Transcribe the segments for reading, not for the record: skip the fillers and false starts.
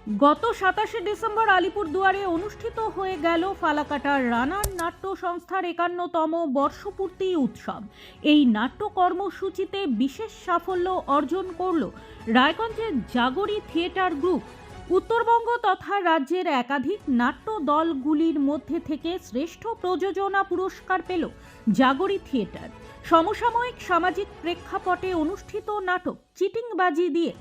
গত 27 ডিসেম্বর আলিপুরদুয়ারে অনুষ্ঠিত হয়ে গেল ফালাকাটার রানার নাট্য সংস্থার 51তম বর্ষপূর্তি উৎসব। এই নাট্য কর্মসূচিতে বিশেষ সাফল্য অর্জন করল রায়গঞ্জের জাগরি থিয়েটার গ্রুপ। উত্তরবঙ্গ তথা রাজ্যের একাধিক নাট্য দলগুলির মধ্যে থেকে শ্রেষ্ঠ প্রযোজনা পুরস্কার পেল জাগরি থিয়েটার। সমসাময়িক সামাজিক প্রেক্ষাপটে অনুষ্ঠিত নাটক চিটিংবাজি দিয়ে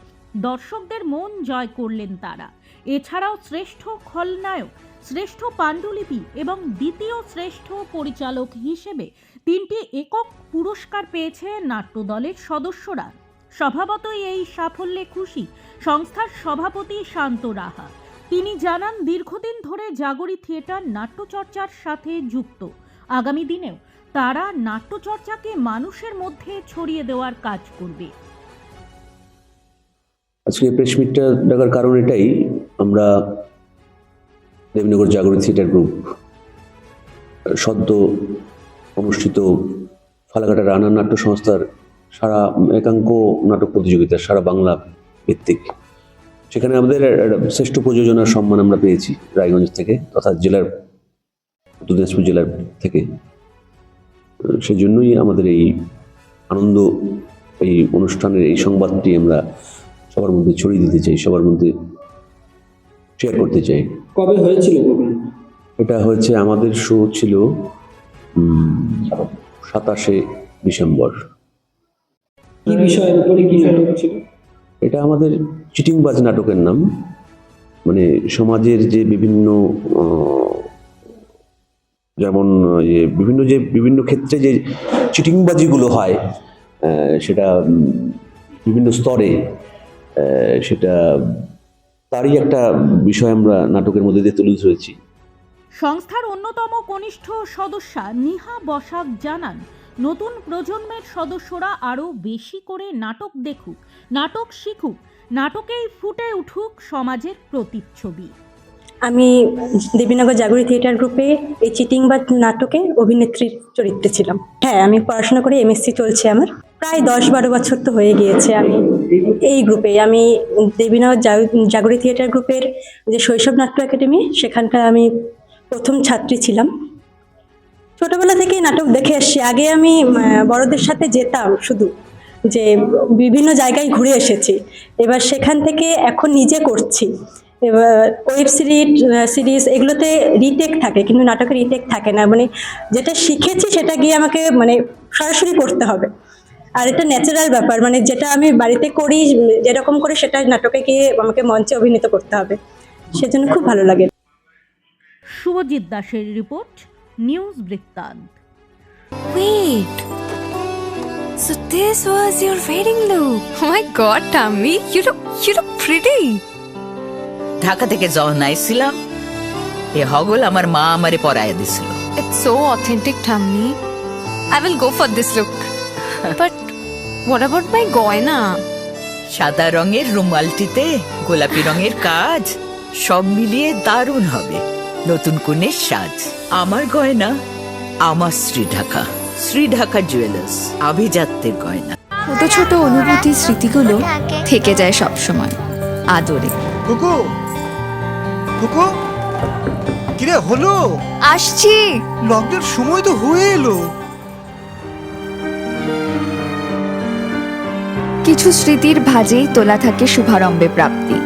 দর্শকদের মন জয় করলেন তারা। এছাড়াও শ্রেষ্ঠ খলনায়ক, শ্রেষ্ঠ পাণ্ডুলিপি এবং দ্বিতীয় শ্রেষ্ঠ পরিচালক হিসেবে 3টি একক পুরস্কার পেয়েছে নাট্যদলের সদস্যরা। স্বভাবতই এই সাফল্যে খুশি সংস্থার সভাপতি শান্ত রাহা। তিনি জানান, দীর্ঘদিন ধরে জাগরি থিয়েটার নাট্যচর্চার সাথে যুক্ত। আগামী দিনেও তারা নাট্যচর্চাকে মানুষের মধ্যে ছড়িয়ে দেওয়ার কাজ করবে। আজকে প্রেস মিটটা ডাকার কারণ এটাই, আমরা দেবীনগর জাগরণ থিয়েটার গ্রুপ সদ্য অনুষ্ঠিত ফালাকাটা রানার নাট্য সংস্থার সারা একাঙ্ক নাটক প্রতিযোগিতা, সারা বাংলা ভিত্তিক, সেখানে আমাদের শ্রেষ্ঠ প্রযোজনার সম্মান আমরা পেয়েছি রায়গঞ্জ থেকে তথা জেলার, উত্তর দিনাজপুর জেলার থেকে। সেজন্যই আমাদের এই আনন্দ, এই অনুষ্ঠানের এই সংবাদটি আমরা সবার মধ্যে ছড়িয়ে দিতে চাই, সবার মধ্যে শেয়ার করতে চাই। কবে হয়েছিল? এটা হয়েছে, আমাদের শো ছিল 27শে ডিসেম্বর। কি বিষয়ের উপরে কি নাটক ছিল? এটা আমাদের চিটিংবাজ নাটকের নাম। মানে সমাজের যে বিভিন্ন যেমন বিভিন্ন ক্ষেত্রে যে চিটিংবাজিগুলো হয়, সেটা বিভিন্ন স্তরে, সেটা তারই একটা বিষয় আমরা নাটকের মধ্যে দিয়ে তুলে ধরেছি। সংস্থার অন্যতম কনিষ্ঠ সদস্যা নিহা বসাক জানান, নতুন প্রজন্মের সদস্যরা আরও বেশি করে নাটক দেখুক, নাটক শিখুক, নাটকেই ফুটে উঠুক সমাজের প্রতিচ্ছবি। আমি দেবীনগর জাগরি থিয়েটার গ্রুপে এই চিটিংবাজ নাটকে অভিনেত্রীর চরিত্রে ছিলাম। হ্যাঁ, আমি পড়াশোনা করে এমএসসি চলছে আমার। প্রায় 10-12 বছর তো হয়ে গিয়েছে আমি এই গ্রুপে। আমি দেবীনগর জাগরি থিয়েটার গ্রুপের যে শৈশব নাট্য একাডেমি, সেখানকার আমি প্রথম ছাত্রী ছিলাম। ছোটবেলা থেকেই নাটক দেখে আসছি। আগে আমি বড়দের সাথে যেতাম শুধু, যে বিভিন্ন জায়গায় ঘুরে এসেছি। এবার সেখান থেকে এখন নিজে করছি। এবার ওয়েব সিরিজ এগুলোতে রিটেক থাকে, কিন্তু নাটকে রিটেক থাকে না। মানে যেটা শিখেছি সেটা গিয়ে আমাকে সরাসরি করতে হবে। আর এটা ন্যাচারাল ব্যাপার, মানে যেটা আমি বাড়িতে করি যেরকম করে, সেটা নাটকে গিয়ে আমাকে মঞ্চে অভিনীত করতে হবে। সেজন্য খুব ভালো লাগে। শুভজিৎ দাসের রিপোর্ট, নিউজ বৃত্তান্ত। Wait, so this was your wedding look? Oh my God, Tammy, you look pretty. Dhaka থেকে যখন আইছিলাম, এ হগল আমার মা আমারে পরায় দিছিল। It's so authentic, Tammy. I will go for this look. But what about my goina? সাদা রঙের রুমালটিতে গোলাপি রঙের কাজ, সব মিলিয়ে দারুণ হবে নতুন কনের সাজ। আমার গয়না আমার শ্রী ঢাকা জুয়েলার্স, আভিজাত্যের গয়না। ছোট ছোট অনুভূতি, স্মৃতিগুলো থেকে যায় সব সময় আদরে। কুকু কুকু, কিরে হলো? আসছি। লকডাউন সময় তো হয়ে এলো। কিছু স্মৃতির ভাজেই তোলা থাকে শুভারম্ভে প্রাপ্তি।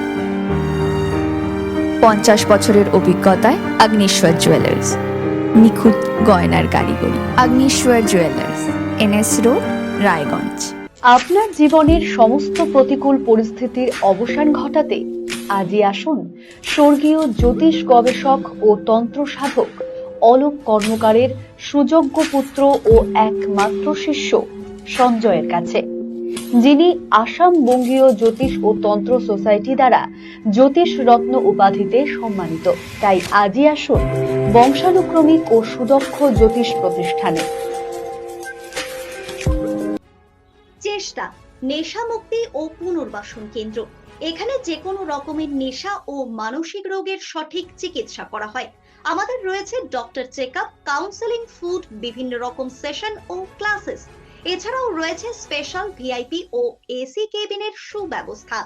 50 বছরের অভিজ্ঞতায় অগ্নিশ্বর জুয়েলার্স, নিখুঁত গয়নার কারিগরি। Agnishwar jewellers, NS road, Raiganj. আপনার জীবনের সমস্ত প্রতিকূল পরিস্থিতির অবসান ঘটাতে আজই আসুন স্বর্গীয় জ্যোতিষ গবেষক ও তন্ত্র সাধক অলোক কর্মকারের সুযোগ্য পুত্র ও একমাত্র শিষ্য সঞ্জয়ের কাছে, যিনি আসাম বঙ্গীয় জ্যোতিষ ও তন্ত্র সোসাইটি দ্বারা জ্যোতিষ রত্ন উপাধিতে সম্মানিত। তাই আজই আসুন বংশানুক্রমিক ও সুদক্ষ জ্যোতিষ প্রতিষ্ঠানে। চেষ্টা নেশা মুক্তি ও পুনর্বাসন কেন্দ্র। এখানে যে কোনো রকমের নেশা ও মানসিক রোগের সঠিক চিকিৎসা করা হয়। আমাদের রয়েছে ডক্টর চেকআপ, কাউন্সেলিং, ফুড, বিভিন্ন রকম সেশন ও ক্লাসেস। এছাড়াও রয়েছে স্পেশাল ভিআইপি ও এসি কেবিনের সুব্যবস্থা।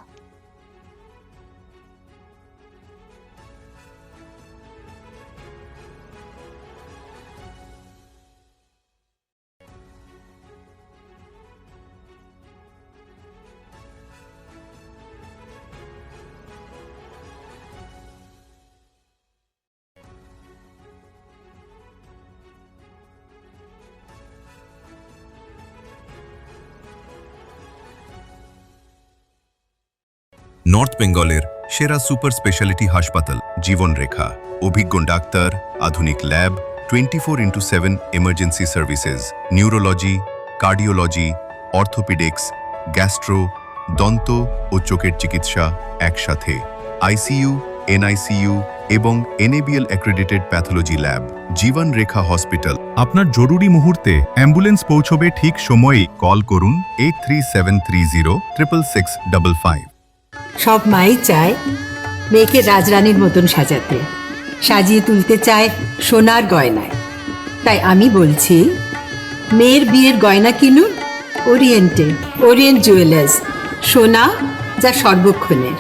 নর্থ বেঙ্গলের সেরা সুপার স্পেশালিটি হাসপাতাল জীবনরেখা। অভিজ্ঞ ডাক্তার, আধুনিক lab, 24/7 emergency services, neurology, cardiology, orthopaedics, gastro, দন্ত ও চোখের চিকিৎসা একসাথে, আইসিইউ, এনআইসিইউ এবং NABL accredited pathology lab. জীবনরেখা hospital. আপনার জরুরি মুহূর্তে অ্যাম্বুলেন্স পৌঁছবে ঠিক সময়ে। কল করুন 8373066655। সব মাই চায় মেয়েকে রাজরানীর মতন সাজাতে, সাজিয়ে তুলতে চায় সোনার গয়নায়। তাই আমি বলছি, মেয়ের বিয়ের গয়না কিনুন ওরিয়েন্টে, ওরিয়েন্ট জুয়েলার্স, সোনা যা সর্বক্ষণের।